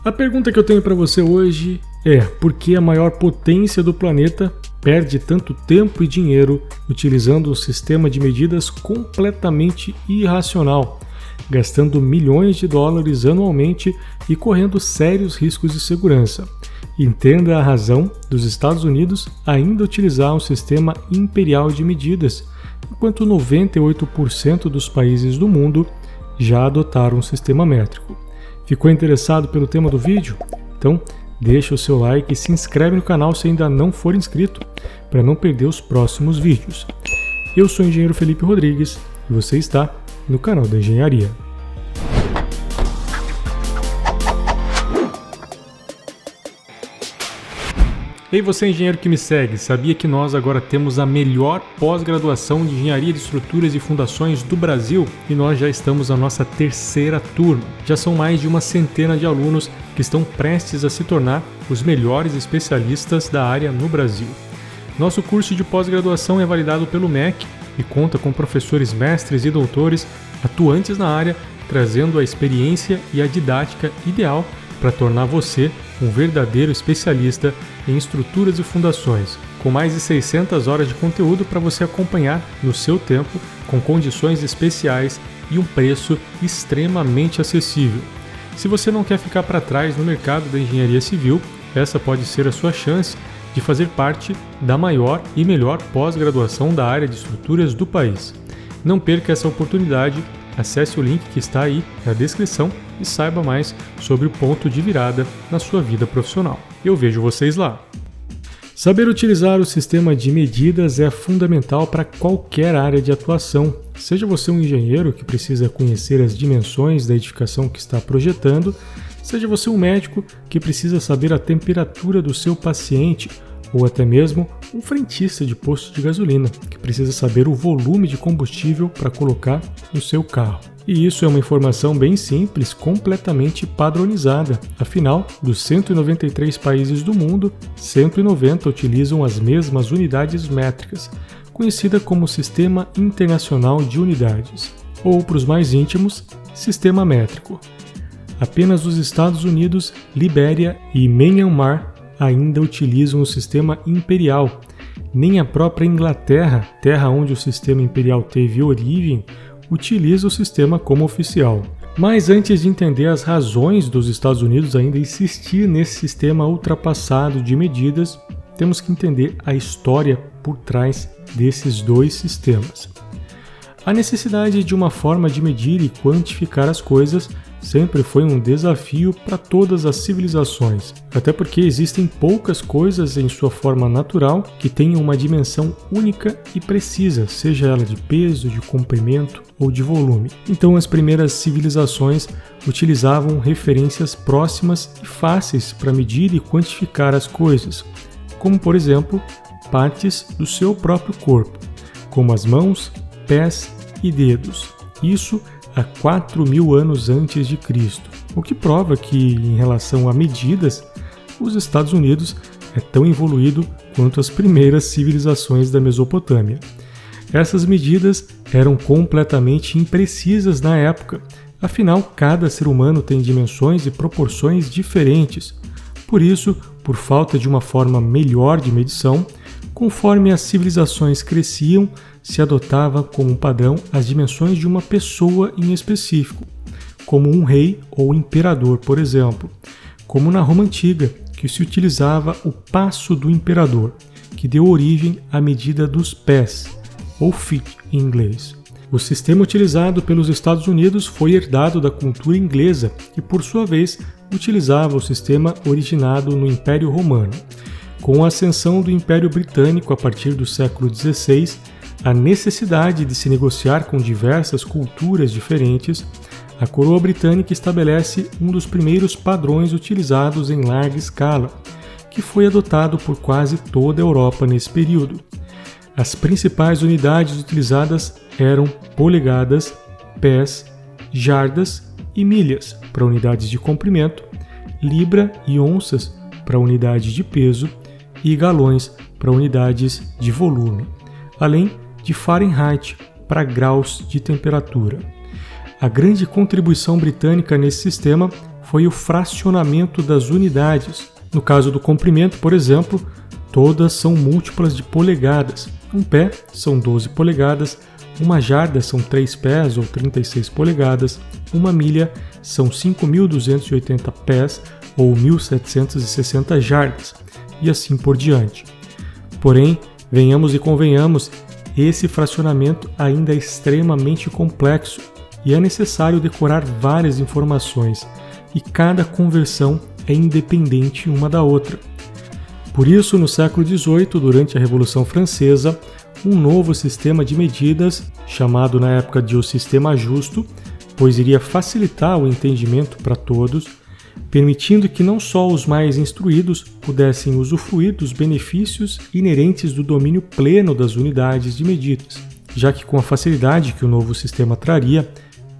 A pergunta que eu tenho para você hoje é: por que a maior potência do planeta perde tanto tempo e dinheiro utilizando um sistema de medidas completamente irracional, gastando milhões de dólares anualmente e correndo sérios riscos de segurança? Entenda a razão dos Estados Unidos ainda utilizar um sistema imperial de medidas, enquanto 98% dos países do mundo já adotaram um sistema métrico. Ficou interessado pelo tema do vídeo? Então deixa o seu like e se inscreve no canal se ainda não for inscrito, para não perder os próximos vídeos. Eu sou o engenheiro Felipe Rodrigues e você está no canal da Engenharia. Ei, você engenheiro que me segue, sabia que nós agora temos a melhor pós-graduação de Engenharia de Estruturas e Fundações do Brasil e nós já estamos na nossa terceira turma. Já são mais de uma centena de alunos que estão prestes a se tornar os melhores especialistas da área no Brasil. Nosso curso de pós-graduação é validado pelo MEC e conta com professores mestres e doutores atuantes na área, trazendo a experiência e a didática ideal para tornar você um verdadeiro especialista em estruturas e fundações, com mais de 600 horas de conteúdo para você acompanhar no seu tempo, com condições especiais e um preço extremamente acessível. Se você não quer ficar para trás no mercado da engenharia civil, essa pode ser a sua chance de fazer parte da maior e melhor pós-graduação da área de estruturas do país. Não perca essa oportunidade. Acesse o link que está aí na descrição e saiba mais sobre o ponto de virada na sua vida profissional. Eu vejo vocês lá! Saber utilizar o sistema de medidas é fundamental para qualquer área de atuação. Seja você um engenheiro que precisa conhecer as dimensões da edificação que está projetando, seja você um médico que precisa saber a temperatura do seu paciente, ou até mesmo um frentista de posto de gasolina, que precisa saber o volume de combustível para colocar no seu carro. E isso é uma informação bem simples, completamente padronizada. Afinal, dos 193 países do mundo, 190 utilizam as mesmas unidades métricas, conhecida como Sistema Internacional de Unidades, ou, para os mais íntimos, Sistema Métrico. Apenas os Estados Unidos, Libéria e Myanmar ainda utilizam o sistema imperial. Nem a própria Inglaterra, terra onde o sistema imperial teve origem, utiliza o sistema como oficial. Mas antes de entender as razões dos Estados Unidos ainda insistir nesse sistema ultrapassado de medidas, temos que entender a história por trás desses dois sistemas. A necessidade de uma forma de medir e quantificar as coisas sempre foi um desafio para todas as civilizações, até porque existem poucas coisas em sua forma natural que tenham uma dimensão única e precisa, seja ela de peso, de comprimento ou de volume. Então as primeiras civilizações utilizavam referências próximas e fáceis para medir e quantificar as coisas, como por exemplo, partes do seu próprio corpo, como as mãos, pés e dedos. Isso há 4.000 anos antes de Cristo, o que prova que, em relação a medidas, os Estados Unidos é tão evoluído quanto as primeiras civilizações da Mesopotâmia. Essas medidas eram completamente imprecisas na época, afinal, cada ser humano tem dimensões e proporções diferentes. Por isso, por falta de uma forma melhor de medição, conforme as civilizações cresciam, se adotava como um padrão as dimensões de uma pessoa em específico, como um rei ou imperador, por exemplo, como na Roma Antiga, que se utilizava o passo do imperador, que deu origem à medida dos pés, ou feet em inglês. O sistema utilizado pelos Estados Unidos foi herdado da cultura inglesa e, por sua vez, utilizava o sistema originado no Império Romano. Com a ascensão do Império Britânico a partir do século XVI, a necessidade de se negociar com diversas culturas diferentes, a coroa britânica estabelece um dos primeiros padrões utilizados em larga escala, que foi adotado por quase toda a Europa nesse período. As principais unidades utilizadas eram polegadas, pés, jardas e milhas para unidades de comprimento, libra e onças para unidade de peso e galões para unidades de volume, além de Fahrenheit para graus de temperatura. A grande contribuição britânica nesse sistema foi o fracionamento das unidades. No caso do comprimento, por exemplo, todas são múltiplas de polegadas. Um pé são 12 polegadas, uma jarda são 3 pés ou 36 polegadas, uma milha são 5.280 pés ou 1.760 jardas, e assim por diante. Porém, venhamos e convenhamos, esse fracionamento ainda é extremamente complexo e é necessário decorar várias informações, e cada conversão é independente uma da outra. Por isso, no século XVIII, durante a Revolução Francesa, um novo sistema de medidas, chamado na época de o Sistema Justo, pois iria facilitar o entendimento para todos, permitindo que não só os mais instruídos pudessem usufruir dos benefícios inerentes do domínio pleno das unidades de medidas, já que com a facilidade que o novo sistema traria,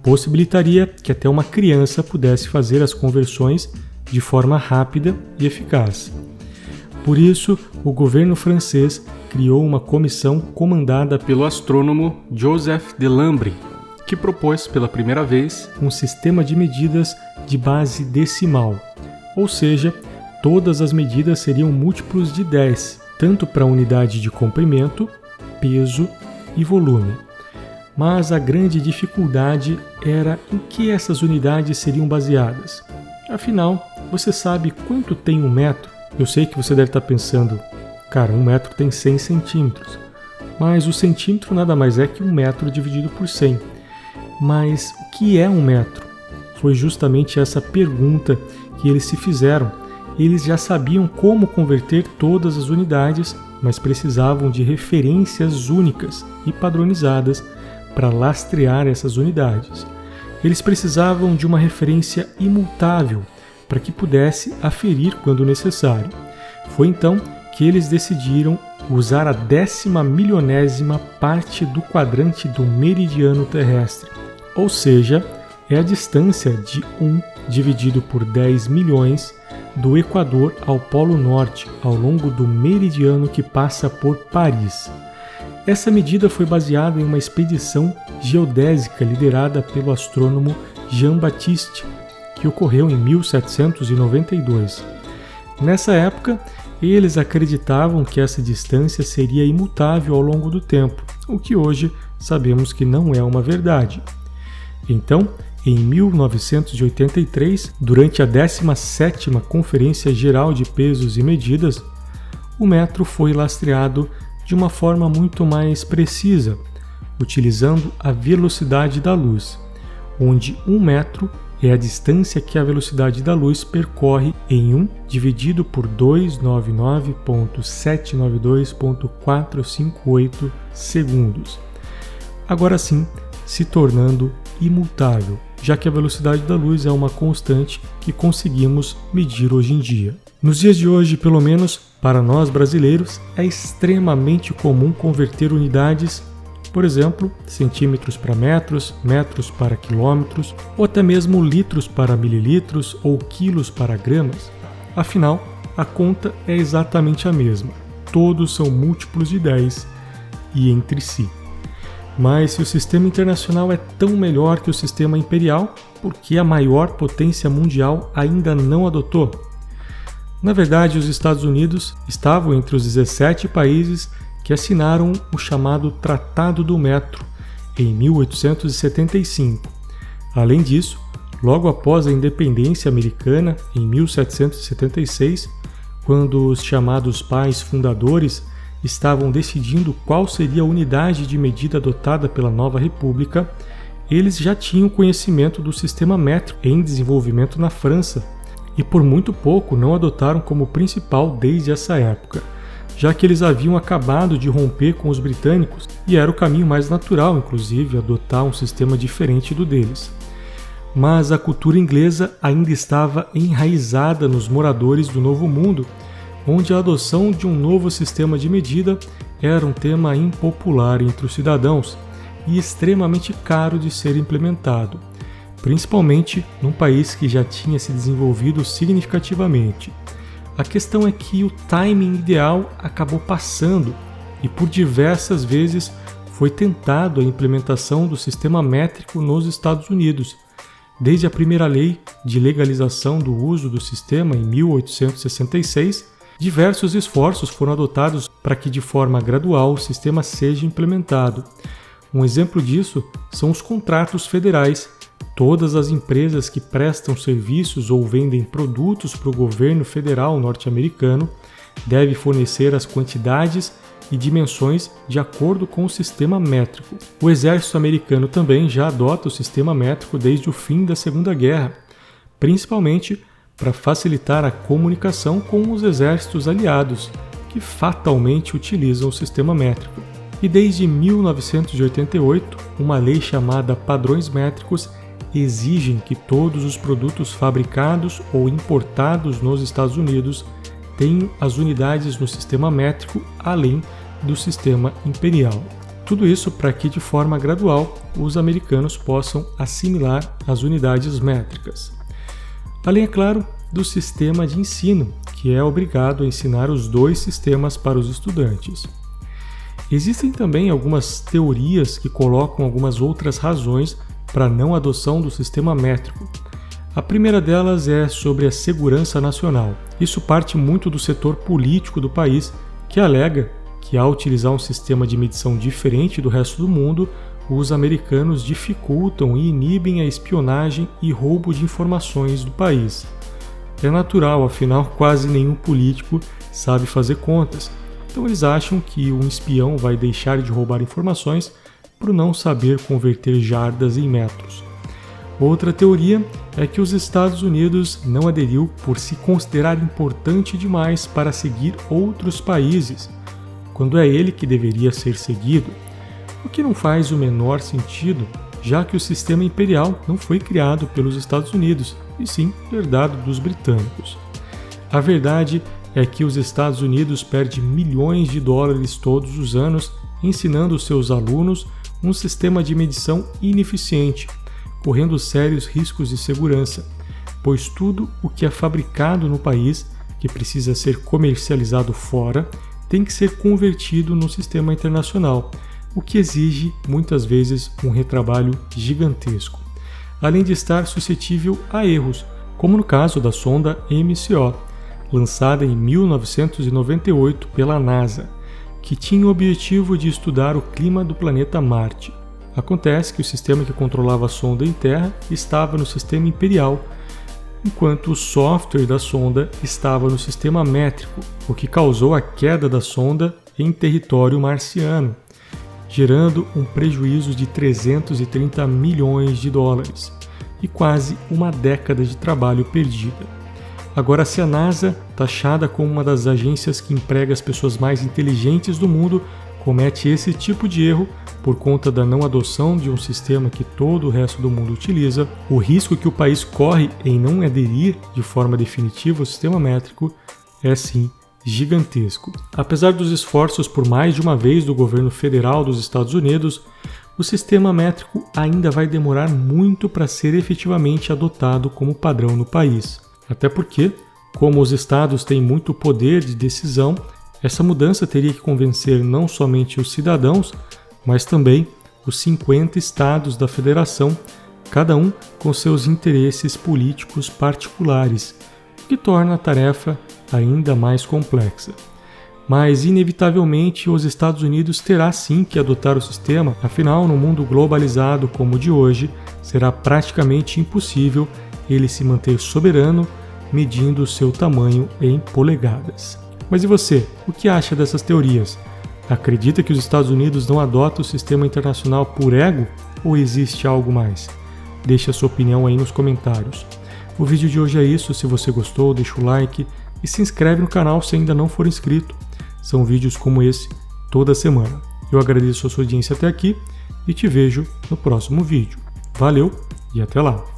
possibilitaria que até uma criança pudesse fazer as conversões de forma rápida e eficaz. Por isso, o governo francês criou uma comissão comandada pelo astrônomo Joseph Delambre, que propôs pela primeira vez um sistema de medidas de base decimal, ou seja, todas as medidas seriam múltiplos de 10, tanto para a unidade de comprimento, peso e volume. Mas a grande dificuldade era em que essas unidades seriam baseadas. Afinal, você sabe quanto tem um metro? Eu sei que você deve estar pensando, cara, um metro tem 100 centímetros. Mas o centímetro nada mais é que um metro dividido por 100. Mas o que é um metro? Foi justamente essa pergunta que eles se fizeram. Eles já sabiam como converter todas as unidades, mas precisavam de referências únicas e padronizadas para lastrear essas unidades. Eles precisavam de uma referência imutável para que pudesse aferir quando necessário. Foi então que eles decidiram usar a 10.000.000ª parte do quadrante do meridiano terrestre, ou seja, é a distância de 1 dividido por 10 milhões do Equador ao Polo Norte, ao longo do meridiano que passa por Paris. Essa medida foi baseada em uma expedição geodésica liderada pelo astrônomo Jean-Baptiste, que ocorreu em 1792. Nessa época, eles acreditavam que essa distância seria imutável ao longo do tempo, o que hoje sabemos que não é uma verdade. Então, em 1983, durante a 17ª Conferência Geral de Pesos e Medidas, o metro foi lastreado de uma forma muito mais precisa, utilizando a velocidade da luz, onde 1 metro é a distância que a velocidade da luz percorre em 1 dividido por 299.792.458 segundos. Agora sim, se tornando imutável, já que a velocidade da luz é uma constante que conseguimos medir hoje em dia. Nos dias de hoje, pelo menos para nós brasileiros, é extremamente comum converter unidades, por exemplo, centímetros para metros, metros para quilômetros, ou até mesmo litros para mililitros ou quilos para gramas. Afinal, a conta é exatamente a mesma. Todos são múltiplos de 10 e entre si. Mas se o sistema internacional é tão melhor que o sistema imperial, por que a maior potência mundial ainda não adotou? Na verdade, os Estados Unidos estavam entre os 17 países que assinaram o chamado Tratado do Metro em 1875. Além disso, logo após a independência americana, em 1776, quando os chamados pais fundadores estavam decidindo qual seria a unidade de medida adotada pela nova república, eles já tinham conhecimento do sistema métrico em desenvolvimento na França e por muito pouco não adotaram como principal desde essa época, já que eles haviam acabado de romper com os britânicos e era o caminho mais natural, inclusive, adotar um sistema diferente do deles. Mas a cultura inglesa ainda estava enraizada nos moradores do Novo Mundo, onde a adoção de um novo sistema de medida era um tema impopular entre os cidadãos e extremamente caro de ser implementado, principalmente num país que já tinha se desenvolvido significativamente. A questão é que o timing ideal acabou passando e por diversas vezes foi tentado a implementação do sistema métrico nos Estados Unidos, Desde a primeira lei de legalização do uso do sistema em 1866, diversos esforços foram adotados para que de forma gradual o sistema seja implementado. Um exemplo disso são os contratos federais. Todas as empresas que prestam serviços ou vendem produtos para o governo federal norte-americano devem fornecer as quantidades e dimensões de acordo com o sistema métrico. O exército americano também já adota o sistema métrico desde o fim da Segunda Guerra, principalmente para facilitar a comunicação com os exércitos aliados, que fatalmente utilizam o sistema métrico. E desde 1988, uma lei chamada Padrões Métricos exigem que todos os produtos fabricados ou importados nos Estados Unidos tenham as unidades no sistema métrico além do sistema imperial. Tudo isso para que, de forma gradual, os americanos possam assimilar as unidades métricas. Além, é claro, do sistema de ensino, que é obrigado a ensinar os dois sistemas para os estudantes. Existem também algumas teorias que colocam algumas outras razões para a não adoção do sistema métrico. A primeira delas é sobre a segurança nacional. Isso parte muito do setor político do país, que alega que, ao utilizar um sistema de medição diferente do resto do mundo, os americanos dificultam e inibem a espionagem e roubo de informações do país. É natural, afinal, quase nenhum político sabe fazer contas. Então eles acham que um espião vai deixar de roubar informações por não saber converter jardas em metros. Outra teoria é que os Estados Unidos não aderiu por se considerar importante demais para seguir outros países, quando é ele que deveria ser seguido, o que não faz o menor sentido, já que o sistema imperial não foi criado pelos Estados Unidos, e sim herdado dos britânicos. A verdade é que os Estados Unidos perdem milhões de dólares todos os anos ensinando seus alunos um sistema de medição ineficiente, correndo sérios riscos de segurança, pois tudo o que é fabricado no país, que precisa ser comercializado fora, tem que ser convertido no sistema internacional, o que exige, muitas vezes, um retrabalho gigantesco, além de estar suscetível a erros, como no caso da sonda MCO, lançada em 1998 pela NASA, que tinha o objetivo de estudar o clima do planeta Marte. Acontece que o sistema que controlava a sonda em terra estava no sistema imperial, enquanto o software da sonda estava no sistema métrico, o que causou a queda da sonda em território marciano, gerando um prejuízo de 330 milhões de dólares e quase uma década de trabalho perdida. Agora, se a NASA, taxada como uma das agências que emprega as pessoas mais inteligentes do mundo, comete esse tipo de erro por conta da não adoção de um sistema que todo o resto do mundo utiliza, o risco que o país corre em não aderir de forma definitiva ao sistema métrico é sim gigantesco. Apesar dos esforços por mais de uma vez do governo federal dos Estados Unidos, o sistema métrico ainda vai demorar muito para ser efetivamente adotado como padrão no país. Até porque, como os estados têm muito poder de decisão, essa mudança teria que convencer não somente os cidadãos, mas também os 50 estados da federação, cada um com seus interesses políticos particulares, o que torna a tarefa ainda mais complexa. Mas, inevitavelmente, os Estados Unidos terá sim que adotar o sistema, afinal, no mundo globalizado como o de hoje, será praticamente impossível ele se manter soberano, medindo o seu tamanho em polegadas. Mas e você? O que acha dessas teorias? Acredita que os Estados Unidos não adotam o sistema internacional por ego? Ou existe algo mais? Deixe a sua opinião aí nos comentários. O vídeo de hoje é isso. Se você gostou, deixa o like e se inscreve no canal se ainda não for inscrito. São vídeos como esse toda semana. Eu agradeço a sua audiência até aqui e te vejo no próximo vídeo. Valeu e até lá!